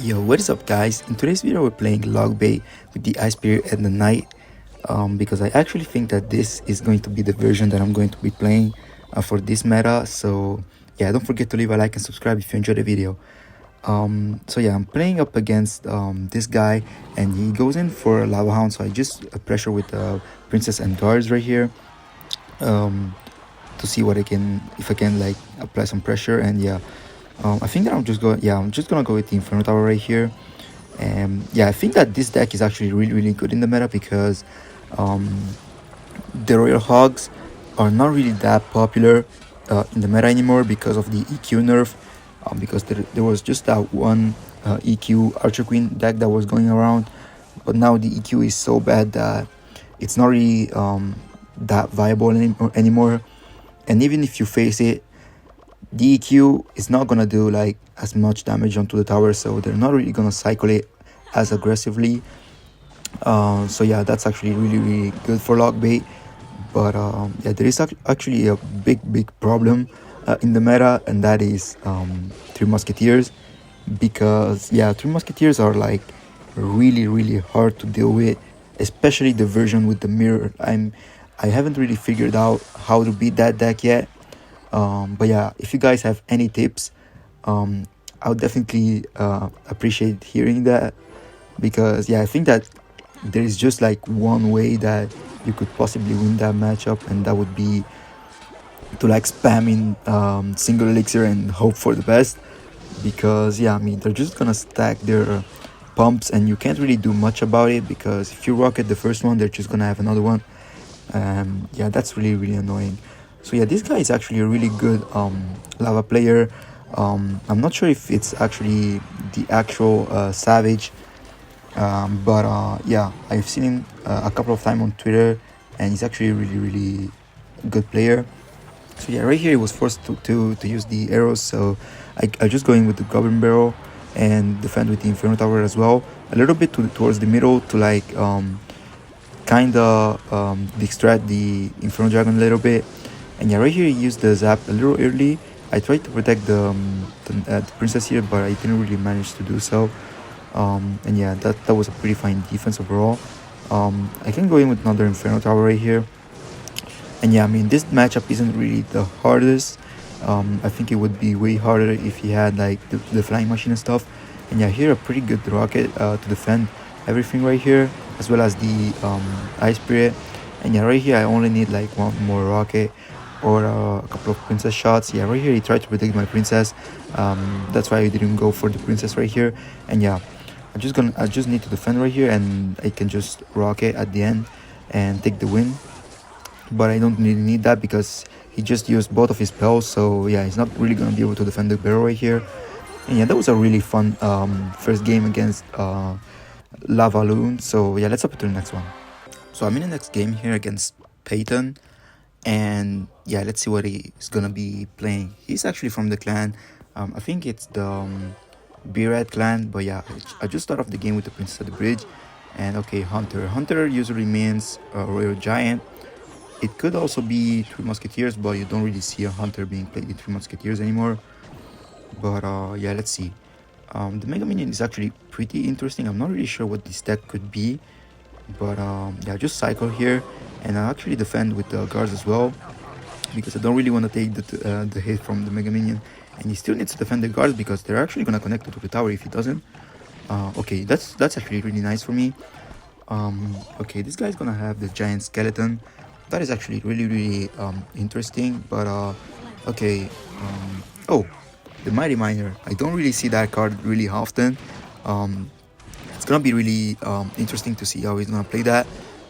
Yo, what is up guys? In today's video we're playing log bait with the ice spirit and the knight, because I actually think that this is going to be the version that I'm going to be playing for this meta. So yeah, don't forget to leave a like and subscribe if you enjoyed the video. So yeah, I'm playing up against this guy and he goes in for a lava hound, so I just pressure with the princess and guards right here to see what if I can like apply some pressure. And yeah, I think that I'm just gonna go with the Inferno Tower right here. And yeah, I think that this deck is actually really good in the meta because the Royal Hogs are not really that popular in the meta anymore because of the EQ nerf. Because there was just that one EQ Archer Queen deck that was going around, but now the EQ is so bad that it's not really that viable anymore. And even if you face it, the EQ is not gonna do like as much damage onto the tower, so they're not really gonna cycle it as aggressively. So yeah, that's actually really good for logbait. But yeah, there is actually a big problem in the meta, and that is Three Musketeers, because yeah, Three Musketeers are like really hard to deal with, especially the version with the mirror. I haven't really figured out how to beat that deck yet. But yeah, if you guys have any tips, I would definitely appreciate hearing that, because yeah, I think that there is just like one way that you could possibly win that matchup, and that would be to like spam in single elixir and hope for the best. Because yeah, I mean, they're just gonna stack their pumps and you can't really do much about it, because if you rocket the first one, they're just gonna have another one. Yeah, that's really annoying. So yeah, this guy is actually a really good lava player. I'm not sure if it's actually the actual savage, but yeah, I've seen him a couple of times on Twitter, and he's actually a really good player. So yeah, right here he was forced to use the arrows, so I just go in with the Goblin Barrel and defend with the Inferno Tower as well, a little bit towards the middle to like kinda distract the Inferno Dragon a little bit. And yeah, right here he used the zap a little early. I tried to protect the princess here, but I didn't really manage to do so. And yeah, that was a pretty fine defense overall. I can go in with another Inferno Tower right here. And yeah, I mean, this matchup isn't really the hardest. I think it would be way harder if he had like the flying machine and stuff. And yeah, here a pretty good rocket to defend everything right here, as well as the ice spirit. And yeah, right here I only need like one more rocket or a couple of princess shots. Yeah, right here he tried to protect my princess. That's why I didn't go for the princess right here. And yeah, I just need to defend right here, and I can just rocket at the end and take the win. But I don't really need that because he just used both of his spells, so yeah, he's not really gonna be able to defend the barrel right here. And yeah, that was a really fun first game against Lumberloon. So yeah, let's hop to the next one. So I'm in the next game here against Peyton, and yeah, let's see what he's gonna be playing. He's actually from the clan, I think it's the B-Red clan, but yeah, I just start off the game with the Princess at the Bridge. And okay, Hunter usually means Royal Giant. It could also be Three Musketeers, but you don't really see a Hunter being played in Three Musketeers anymore. But yeah, let's see. The Mega Minion is actually pretty interesting. I'm not really sure what this deck could be, but yeah, just cycle here, and I actually defend with the guards as well, because I don't really want to take the hit from the Mega Minion. And he still needs to defend the guards because they're actually gonna connect to the tower if he doesn't. Okay, that's actually really nice for me. Okay, this guy's gonna have the giant skeleton. That is actually really interesting. But okay, oh, the Mighty Miner. I don't really see that card really often. It's gonna be really interesting to see how he's gonna play that.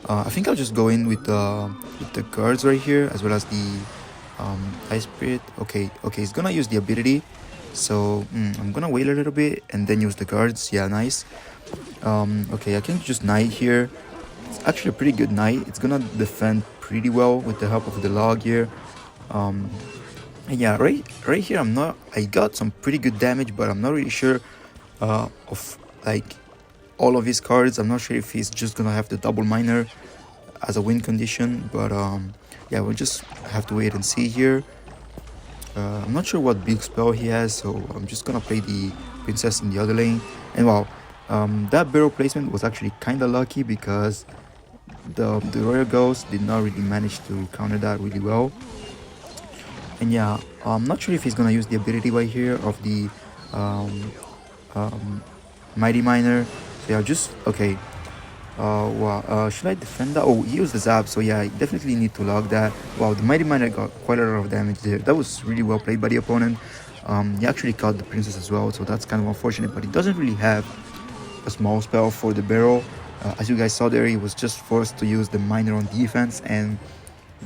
I think I'll just go in with the guards right here, as well as the ice spirit. Okay, he's gonna use the ability, so I'm gonna wait a little bit and then use the guards. Yeah, nice. Okay, I can just knight here. It's actually a pretty good knight. It's gonna defend pretty well with the help of the log here. And yeah, right here I got some pretty good damage, but I'm not really sure of like all of his cards. I'm not sure if he's just gonna have the double miner as a win condition, but yeah, we'll just have to wait and see here. I'm not sure what big spell he has, so I'm just gonna play the princess in the other lane. And wow, that barrel placement was actually kind of lucky because the royal ghost did not really manage to counter that really well. And yeah, I'm not sure if he's gonna use the ability right here of the um, mighty miner. So yeah, just okay. Wow, should I defend that? Oh, he used the zap, so yeah, I definitely need to log that. Wow, the mighty miner got quite a lot of damage there. That was really well played by the opponent. He actually caught the princess as well, so that's kind of unfortunate, but he doesn't really have a small spell for the barrel. As you guys saw there, he was just forced to use the miner on defense and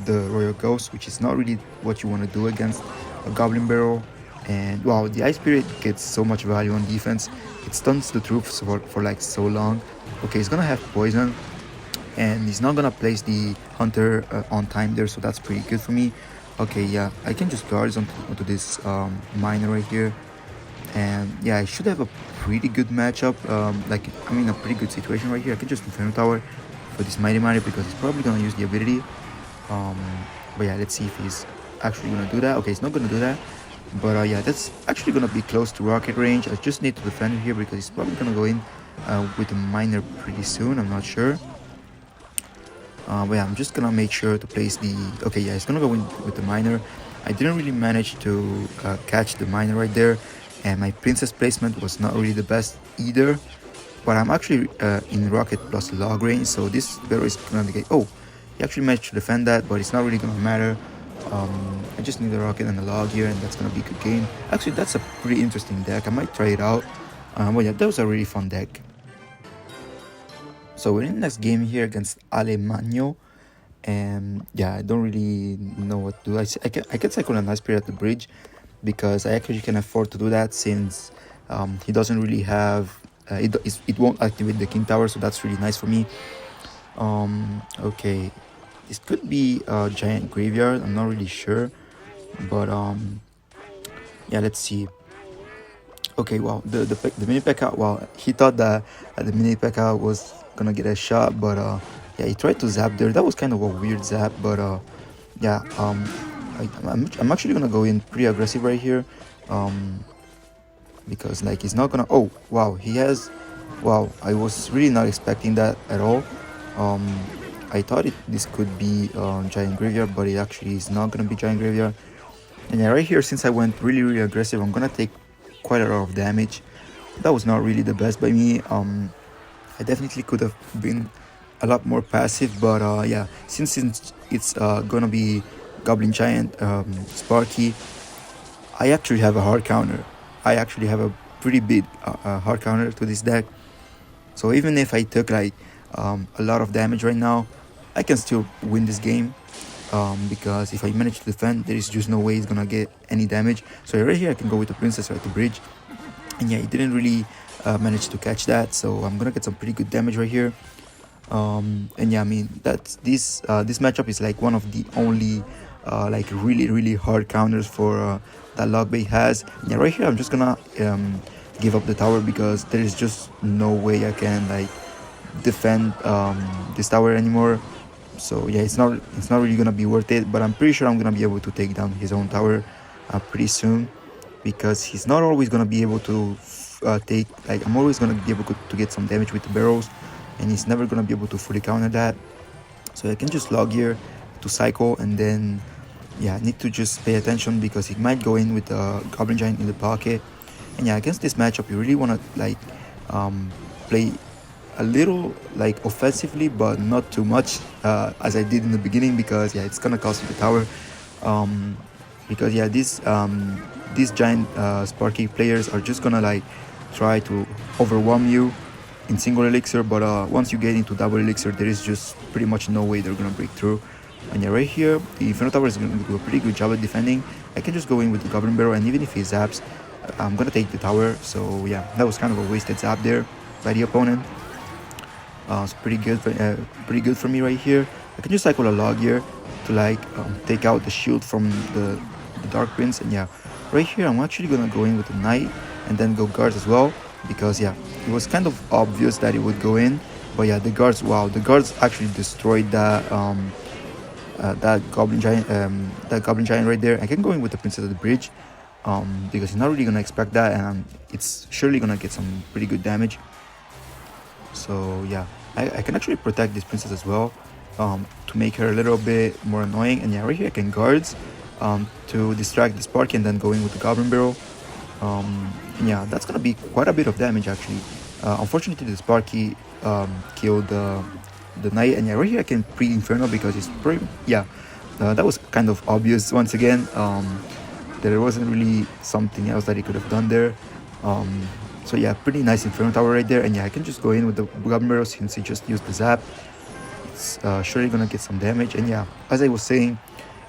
the royal ghost, which is not really what you want to do against a goblin barrel. And wow, the ice spirit gets so much value on defense. It stuns the troops for like so long. Okay, he's gonna have poison, and he's not gonna place the hunter on time there, so that's pretty good for me. Okay, yeah, I can just guard onto this miner right here, and yeah, I should have a pretty good matchup. Like I'm in a pretty good situation right here. I can just inferno tower for this mighty miner because he's probably gonna use the ability. um but yeah, let's see if he's actually gonna do that. Okay, he's not gonna do that, but yeah, that's actually gonna be close to rocket range. I just need to defend here because he's probably gonna go in with a miner pretty soon. I'm not sure, but yeah, I'm just gonna make sure to place the okay, yeah, he's gonna go in with the miner. I didn't really manage to catch the miner right there, and my princess placement was not really the best either, but I'm actually in rocket plus log range, so this barrel is gonna get oh, he actually managed to defend that, but it's not really gonna matter. I just need a rocket and a log here, and that's gonna be a good game. Actually, that's a pretty interesting deck. I might try it out. But yeah, that was a really fun deck. So we're in the next game here against Alemagno, and yeah, I don't really know what to do. I can cycle a nice spirit at the bridge because I actually can afford to do that since he doesn't really have it won't activate the king tower, so that's really nice for me. Okay, this could be a giant graveyard. I'm not really sure, but yeah, let's see. Okay, well, the mini P.E.K.K.A. Well, he thought that the mini P.E.K.K.A. was gonna get a shot, but yeah, he tried to zap there. That was kind of a weird zap, but yeah, I'm actually gonna go in pretty aggressive right here, because like he's not gonna. Oh wow, he has. Wow, I was really not expecting that at all. I thought this could be giant graveyard, but it actually is not gonna be giant graveyard. And yeah, right here, since I went really aggressive, I'm gonna take quite a lot of damage. That was not really the best by me. I definitely could have been a lot more passive, but yeah, since it's gonna be goblin giant Sparky, I actually have a hard counter. I actually have a pretty big hard counter to this deck. So even if I took like a lot of damage right now, I can still win this game, because if I manage to defend, there is just no way he's gonna get any damage. So right here I can go with the princess right to bridge, and yeah, he didn't really manage to catch that, so I'm gonna get some pretty good damage right here. And yeah, I mean, that's this matchup is like one of the only like really hard counters for that logbait has. And yeah, right here I'm just gonna give up the tower because there is just no way I can like defend this tower anymore. So yeah, it's not really gonna be worth it, but I'm pretty sure I'm gonna be able to take down his own tower pretty soon, because he's not always gonna be able to take, like, I'm always gonna be able to get some damage with the barrels, and he's never gonna be able to fully counter that. So I can just log here to cycle, and then yeah, I need to just pay attention because he might go in with the goblin giant in the pocket. And yeah, against this matchup you really want to like play a little like offensively, but not too much as I did in the beginning, because yeah, it's gonna cost you the tower. Because yeah, these giant Sparky players are just gonna like try to overwhelm you in single elixir, but once you get into double elixir, there is just pretty much no way they're gonna break through. And yeah, right here the Inferno Tower is gonna do a pretty good job at defending. I can just go in with the Goblin Barrel, and even if he zaps, I'm gonna take the tower. So yeah, that was kind of a wasted zap there by the opponent. It's pretty good for me right here. I can just cycle a log here to like take out the shield from the Dark Prince. And yeah, right here I'm actually gonna go in with the knight and then go guards as well, because yeah, it was kind of obvious that it would go in. But yeah, the guards, wow, the guards actually destroyed that that goblin giant right there. I can go in with the princess of the bridge, because he's not really gonna expect that, and it's surely gonna get some pretty good damage. So yeah, I can actually protect this princess as well, to make her a little bit more annoying. And yeah, right here I can guards, to distract the Sparky and then go in with the goblin barrel. Yeah, that's gonna be quite a bit of damage actually. Unfortunately, the Sparky killed the knight, and yeah, right here I can pre-inferno because it's pretty. Yeah, that was kind of obvious once again. There wasn't really something else that he could have done there. So yeah, pretty nice inferno tower right there, and yeah, I can just go in with the goblin barrel since he just used the zap. It's surely gonna get some damage, and yeah, as I was saying,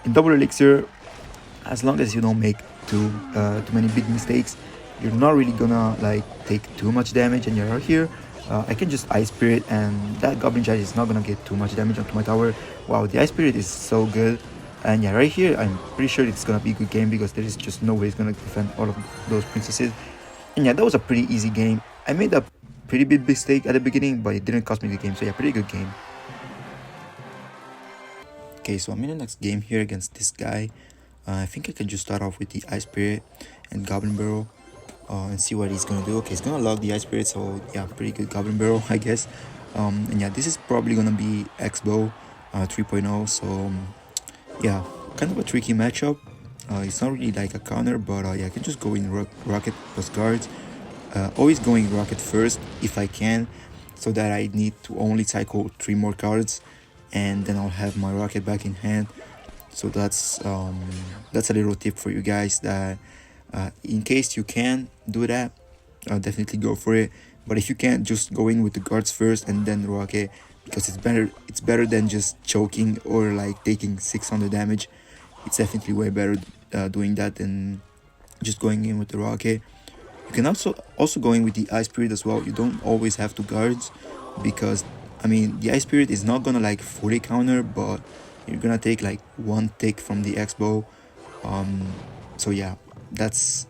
in double elixir, as long as you don't make too many big mistakes, you're not really gonna like take too much damage. And you're out here, I can just ice spirit, and that goblin giant is not gonna get too much damage onto my tower. Wow, the ice spirit is so good. And yeah, right here I'm pretty sure it's gonna be a good game because there is just no way it's gonna defend all of those princesses. And yeah, that was a pretty easy game. I made a pretty big mistake at the beginning, but it didn't cost me the game. So yeah, pretty good game. Okay, so I'm in the next game here against this guy. I think I can just start off with the Ice Spirit and Goblin Barrel, and see what he's gonna do. Okay, he's gonna log the Ice Spirit, so yeah, pretty good Goblin Barrel, I guess. And yeah, this is probably gonna be xbow 3.0, so yeah, kind of a tricky matchup. It's not really like a counter, but yeah, I can just go in rocket plus guards. Always going rocket first if I can, so that I need to only cycle 3 more cards, and then I'll have my rocket back in hand. So that's a little tip for you guys, that in case you can do that, definitely go for it. But if you can't, just go in with the guards first and then rocket, because it's better than just choking or like taking 600 damage. It's definitely way better doing that than just going in with the rocket. You can also go in with the Ice Spirit as well. You don't always have to guards, because I mean the Ice Spirit is not gonna like fully counter, but you're gonna take like 1 tick from the xbow. So yeah, that's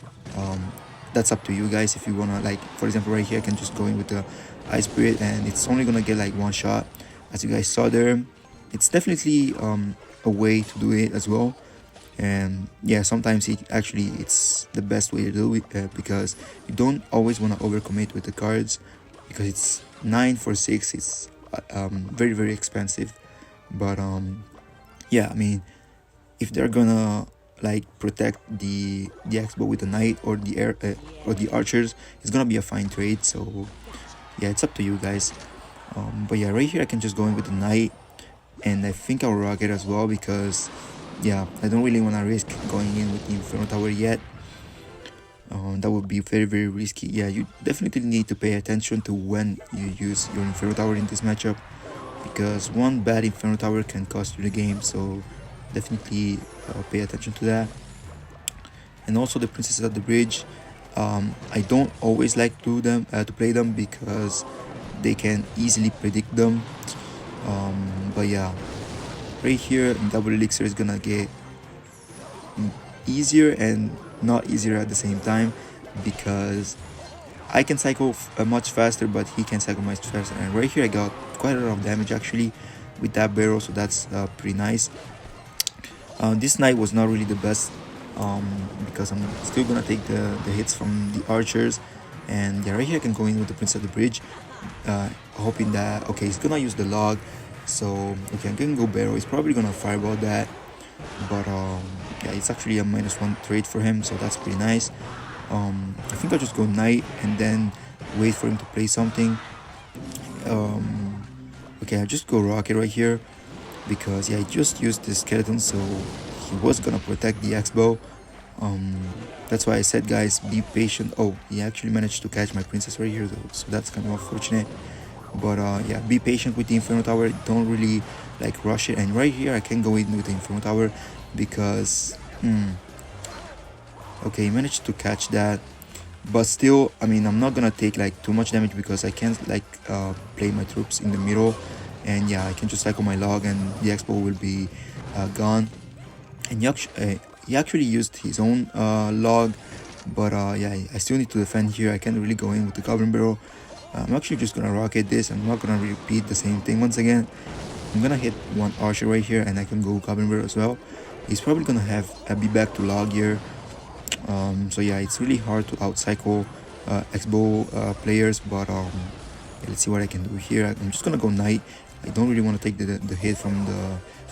up to you guys. If you wanna, like, for example, right here I can just go in with the Ice Spirit, and it's only gonna get like 1 shot, as you guys saw there. It's definitely a way to do it as well. And yeah, sometimes it's the best way to do it, because you don't always want to overcommit with the cards, because it's 9 for 6. It's very expensive. But yeah, I mean, if they're gonna like protect the xbow with the knight or the archers, it's gonna be a fine trade. So yeah, it's up to you guys. But yeah, right here I can just go in with the knight, and I think I'll rocket as well, because yeah, I don't really want to risk going in with the Inferno Tower yet. That would be very risky. Yeah, you definitely need to pay attention to when you use your Inferno Tower in this matchup, because one bad Inferno Tower can cost you the game. So definitely pay attention to that. And also the Princesses at the Bridge, I don't always like to play them, because they can easily predict them. But yeah, right here in double elixir is gonna get easier and not easier at the same time, because I can cycle much faster, but he can cycle much faster. And right here I got quite a lot of damage actually with that barrel, so that's pretty nice. This knight was not really the best, because I'm still gonna take the hits from the archers. And yeah, right here I can go in with the Prince of the Bridge, hoping that, okay, he's gonna use the log. So okay, I'm gonna go barrel. He's probably gonna fireball that, but yeah, it's actually a -1 trade for him, so that's pretty nice. I think I'll just go knight and then wait for him to play something. Okay, I'll just go rocket right here, because yeah, I just used the skeleton, so he was gonna protect the xbow. That's why I said, guys, be patient. Oh, he actually managed to catch my princess right here though, so that's kind of unfortunate. But yeah, be patient with the Inferno Tower. Don't really like rush it. And right here I can go in with the Inferno Tower, because okay, he managed to catch that. But still, I mean, I'm not gonna take like too much damage, because I can't like play my troops in the middle. And yeah, I can just cycle my log and the xbow will be gone. And he actually used his own log, but yeah, I still need to defend here. I can't really go in with the Goblin Barrel. I'm actually just gonna rocket this. I'm not gonna repeat the same thing once again. I'm gonna hit one archer right here, and I can go goblin barrel as well. He's probably gonna have be back to log here. So yeah, it's really hard to outcycle xbow players, but let's see what I can do here. I'm just gonna go knight. I don't really want to take the hit from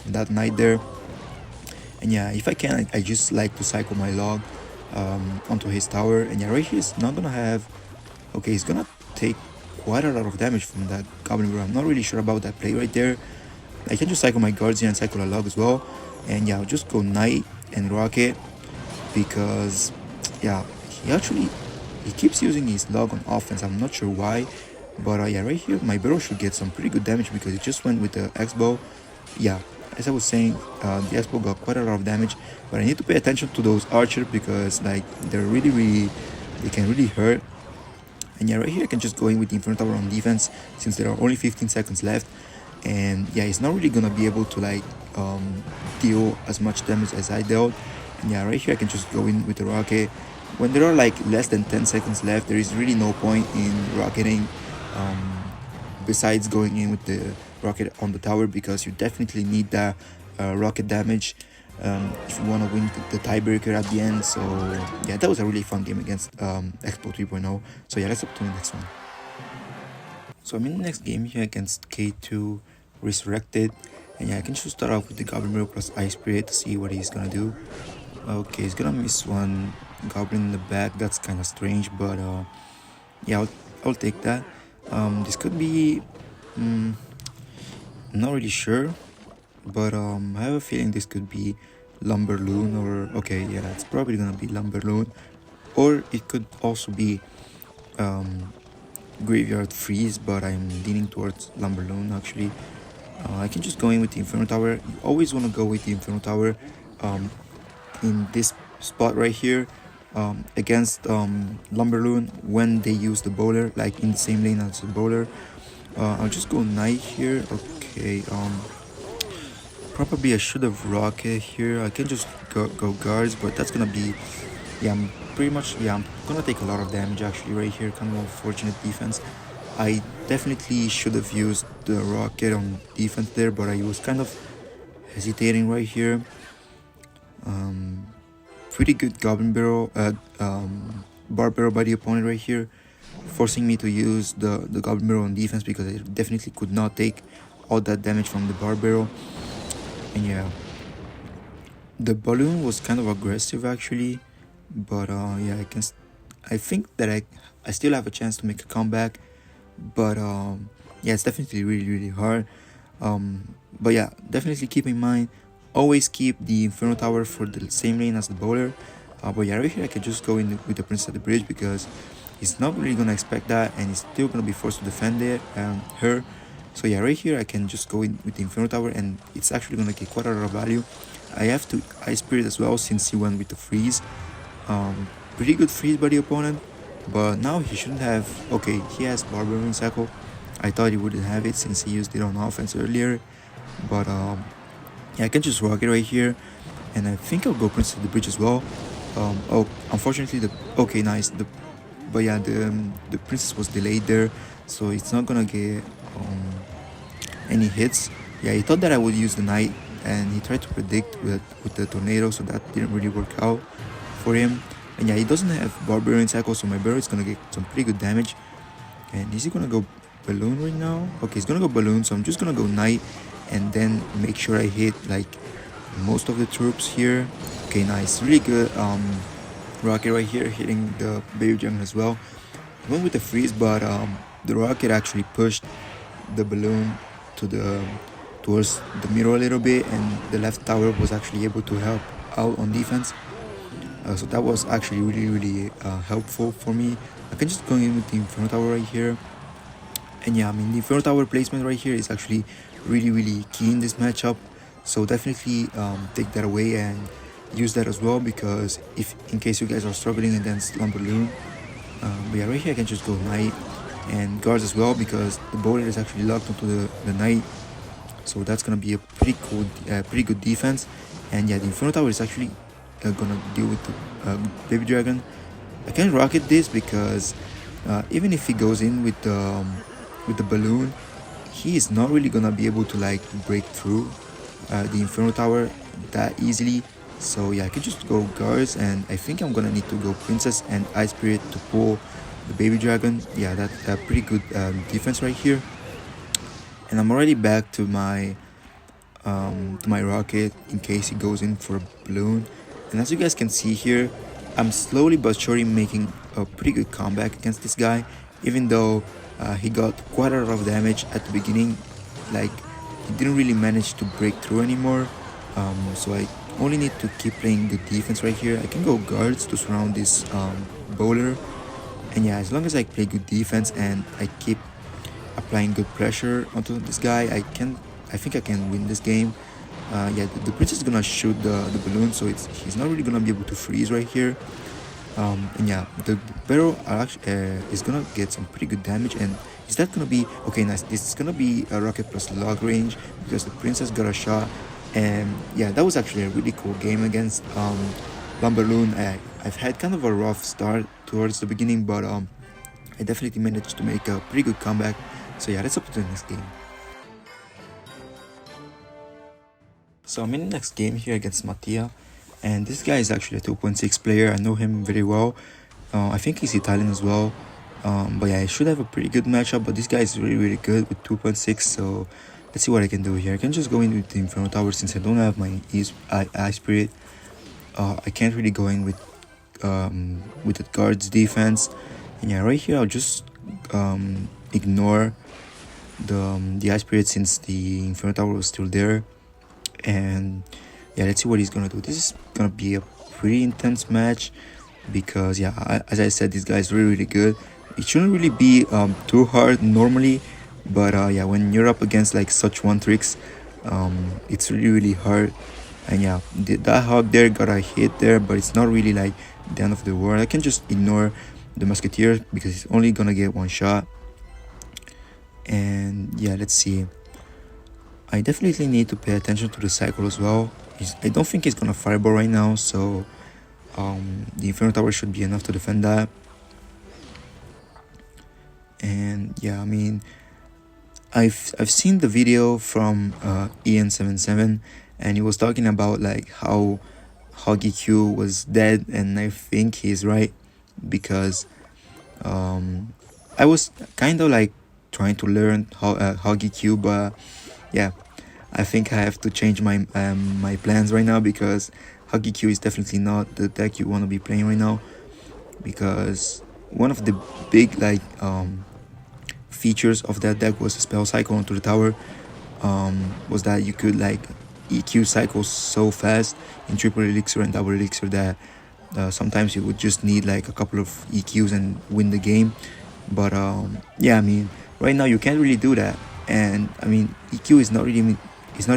that knight there. And yeah, if I can, I just like to cycle my log onto his tower. And yeah, right here is not gonna have. Okay, he's gonna take quite a lot of damage from that goblin barrel. I'm not really sure about that play right there. I can just cycle my guards here and cycle a log as well. And yeah, I'll just go knight and rocket, because yeah, he keeps using his log on offense. I'm not sure why, but yeah, right here my barrel should get some pretty good damage because it just went with the xbow. Yeah, as I was saying, the xbow got quite a lot of damage, but I need to pay attention to those archers because like they can really hurt. And yeah, right here I can just go in with the Inferno Tower on defense since there are only 15 seconds left. And yeah, he's not really gonna be able to like deal as much damage as I dealt. And yeah, right here I can just go in with the rocket. When there are like less than 10 seconds left, there is really no point in rocketing besides going in with the rocket on the tower, because you definitely need that rocket damage if you want to win the tiebreaker at the end. So yeah, that was a really fun game against xbow 3.0. So yeah, let's up to the next one. So I'm in the next game here against K2 Resurrected, and yeah, I can just start off with the Goblin Barrel plus Ice Spirit to see what he's gonna do. Okay, he's gonna miss one goblin in the back. That's kind of strange, but yeah, I'll take that. This could be I'm not really sure, but I have a feeling this could be Lumberloon, or okay, yeah, it's probably gonna be Lumberloon, or it could also be Graveyard Freeze, but I'm leaning towards Lumberloon actually. I can just go in with the Inferno Tower. You always want to go with the Inferno Tower in this spot right here against Lumberloon when they use the bowler, like in the same lane as the bowler. I'll just go knight here. Okay, probably I should have rocket here. I can just go guards, but that's gonna be, yeah, I'm gonna take a lot of damage actually right here. Kind of unfortunate defense. I definitely should have used the rocket on defense there, but I was kind of hesitating right here. Pretty good goblin barrel, bar barrel by the opponent right here, forcing me to use the goblin barrel on defense because I definitely could not take all that damage from the bar barrel. And yeah, the balloon was kind of aggressive actually, but yeah, I think that I still have a chance to make a comeback, but yeah, it's definitely really hard. But yeah, definitely keep in mind, always keep the Inferno Tower for the same lane as the bowler. But yeah, right here I can just go in with the Princess at the bridge because he's not really gonna expect that, and he's still gonna be forced to defend her. So yeah, right here I can just go in with the Inferno Tower, and it's actually gonna get quite a lot of value. I have to Ice Spirit as well since he went with the freeze. Pretty good freeze by the opponent, but now he shouldn't have. Okay, he has Barbarian Cycle. I thought he wouldn't have it since he used it on offense earlier, but yeah, I can just rock it right here, and I think I'll go Princess of the Bridge as well. Oh, unfortunately okay, nice. But yeah, the Princess was delayed there, so it's not gonna get any hits. Yeah, he thought that I would use the Knight, and he tried to predict with the Tornado, so that didn't really work out for him. And yeah, he doesn't have Barbarian Cycle, so my barrel is gonna get some pretty good damage. And is he gonna go Balloon right now? Okay, he's gonna go Balloon, so I'm just gonna go Knight and then make sure I hit like most of the troops here. Okay, nice, really good rocket right here, hitting the baby dragon as well. I went with the freeze, but the rocket actually pushed the balloon towards the middle a little bit, and the left tower was actually able to help out on defense. So that was actually really helpful for me. I can just go in with the Inferno Tower right here. And yeah, I mean, the Inferno Tower placement right here is actually really key in this matchup. So definitely take that away and use that as well, because if in case you guys are struggling against Lumberloon. But yeah, right here I can just go Knight and guards as well, because the bowler is actually locked onto the Knight. So that's gonna be a pretty good defense. And yeah, the Inferno Tower is actually gonna deal with the baby dragon. I can rocket this because even if he goes in with the balloon, he is not really gonna be able to like break through the Inferno Tower that easily. So yeah, I could just go guards, and I think I'm gonna need to go princess and ice spirit to pull the baby dragon. Yeah, that's a pretty good defense right here. And I'm already back to my rocket in case he goes in for a balloon. And as you guys can see here, I'm slowly but surely making a pretty good comeback against this guy, even though he got quite a lot of damage at the beginning. Like, he didn't really manage to break through anymore. So I only need to keep playing good defense right here. I can go guards to surround this bowler. And yeah, as long as I play good defense and I keep applying good pressure onto this guy, I think I can win this game. Yeah, the princess is gonna shoot the balloon, so he's not really gonna be able to freeze right here. And yeah, the barrel is gonna get some pretty good damage. And is that gonna be okay? Nice. This is gonna be a rocket plus log range because the princess got a shot. And yeah, that was actually a really cool game against Lumberloon. I've had kind of a rough start towards the beginning, but I definitely managed to make a pretty good comeback. So yeah, let's up to the next game. So I'm in the next game here against Mattia, and this guy is actually a 2.6 player. I know him very well. I think he's Italian as well. But yeah, I should have a pretty good matchup, but this guy is really good with 2.6. So let's see what I can do here. I can just go in with the Inferno Tower since I don't have my Ice Spirit. I can't really go in with the guard's defense. And yeah, right here I'll just ignore the Ice Spirit since the Inferno Tower was still there. And yeah, let's see what he's gonna do. This is gonna be a pretty intense match because yeah, as I said, this guy is really good. It shouldn't really be too hard normally, but yeah, when you're up against like such one tricks, it's really hard. And yeah, that hog there got a hit there, but it's not really like the end of the world. I can just ignore the musketeer because he's only gonna get one shot. And yeah, let's see. I definitely need to pay attention to the cycle as well. I don't think he's gonna fireball right now, so the Inferno Tower should be enough to defend that. And yeah, I mean, I've seen the video from Ian77, and he was talking about like how Hoggy Q was dead, and I think he's right because I was kind of like trying to learn Hoggy Q, but yeah, I think I have to change my my plans right now because Huggy Q is definitely not the deck you want to be playing right now, because one of the big like features of that deck was a spell cycle onto the tower. Was that you could like EQ cycles so fast in triple elixir and double elixir that sometimes you would just need like a couple of EQs and win the game. But yeah, I mean, right now you can't really do that. And I mean, EQ is not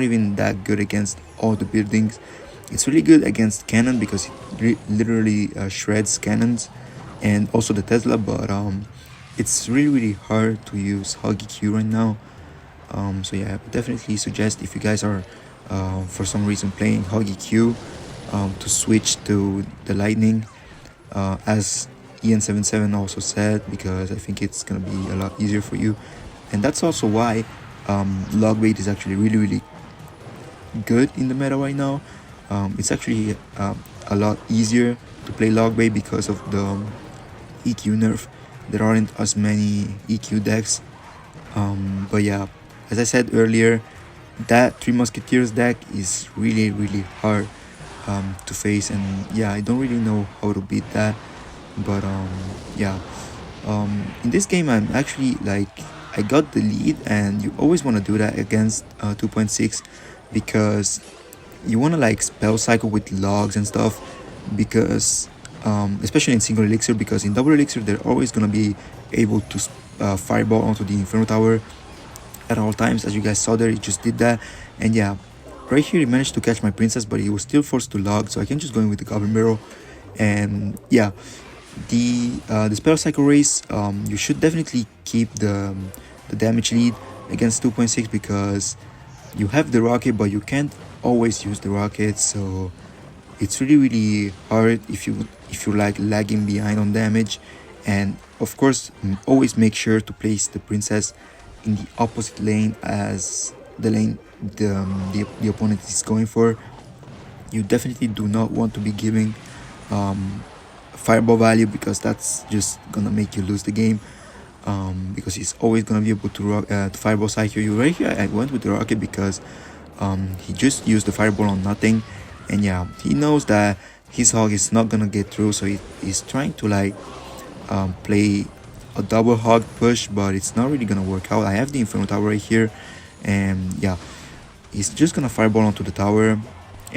even that good against all the buildings. It's really good against cannon because it literally shreds cannons, and also the Tesla. But it's really hard to use Huggy Q right now. So yeah, I would definitely suggest, if you guys are for some reason playing Huggy Q, to switch to the lightning, as Ian77 also said, because I think it's gonna be a lot easier for you. And that's also why logbait is actually really good in the meta right now. It's actually a lot easier to play logbait because of the EQ nerf. There aren't as many EQ decks. But yeah, as I said earlier, that Three Musketeers deck is really hard to face, and yeah, I don't really know how to beat that. But yeah, in this game I'm actually like, I got the lead, and you always want to do that against 2.6 because you want to like spell cycle with logs and stuff, because especially in single elixir, because in double elixir they're always going to be able to fireball onto the Inferno Tower at all times. As you guys saw there, he just did that. And yeah, right here he managed to catch my princess, but he was still forced to log, so I can just go in with the Goblin Barrel. And yeah, the spell cycle race, you should definitely keep the damage lead against 2.6 because you have the rocket, but you can't always use the rocket, so it's really hard if you like lagging behind on damage. And of course, always make sure to place the princess in the opposite lane as the lane the opponent is going for. You definitely do not want to be giving fireball value, because that's just gonna make you lose the game. Because he's always gonna be able to fireball cycle you. Right here I went with the rocket because he just used the fireball on nothing, and yeah, he knows that his hog is not gonna get through, so he's trying to like play a double hog push, but it's not really gonna work out. I have the Inferno Tower right here, and yeah, he's just gonna fireball onto the tower.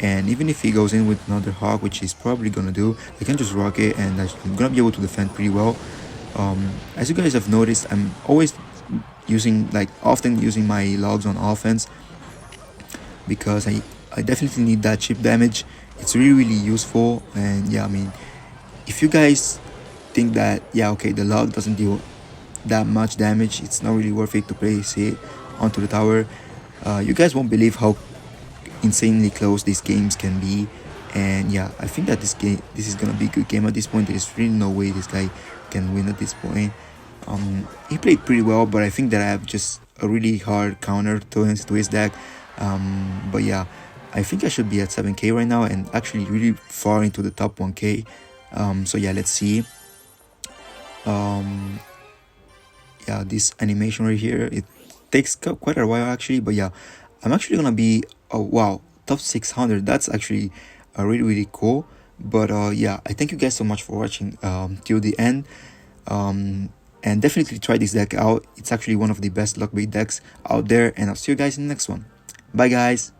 And even if he goes in with another hog, which he's probably gonna do, I can just rocket and I'm gonna be able to defend pretty well. As you guys have noticed, I'm always often using my logs on offense, because I definitely need that chip damage. It's really useful. And yeah, I mean, if you guys think that, yeah, okay, the log doesn't deal that much damage, it's not really worth it to place it onto the tower, you guys won't believe how insanely close these games can be. And yeah, I think that this is gonna be a good game at this point. There's really no way this guy can win at this point. He played pretty well, but I think that I have just a really hard counter to his deck. But yeah, I think I should be at 7k right now, and actually really far into the top 1k. So yeah, let's see. Yeah, this animation right here, it takes quite a while actually, but yeah, I'm actually gonna be wow, top 600. That's actually really cool. But yeah, I thank you guys so much for watching till the end. And definitely try this deck out. It's actually one of the best lockbait decks out there, and I'll see you guys in the next one. Bye guys.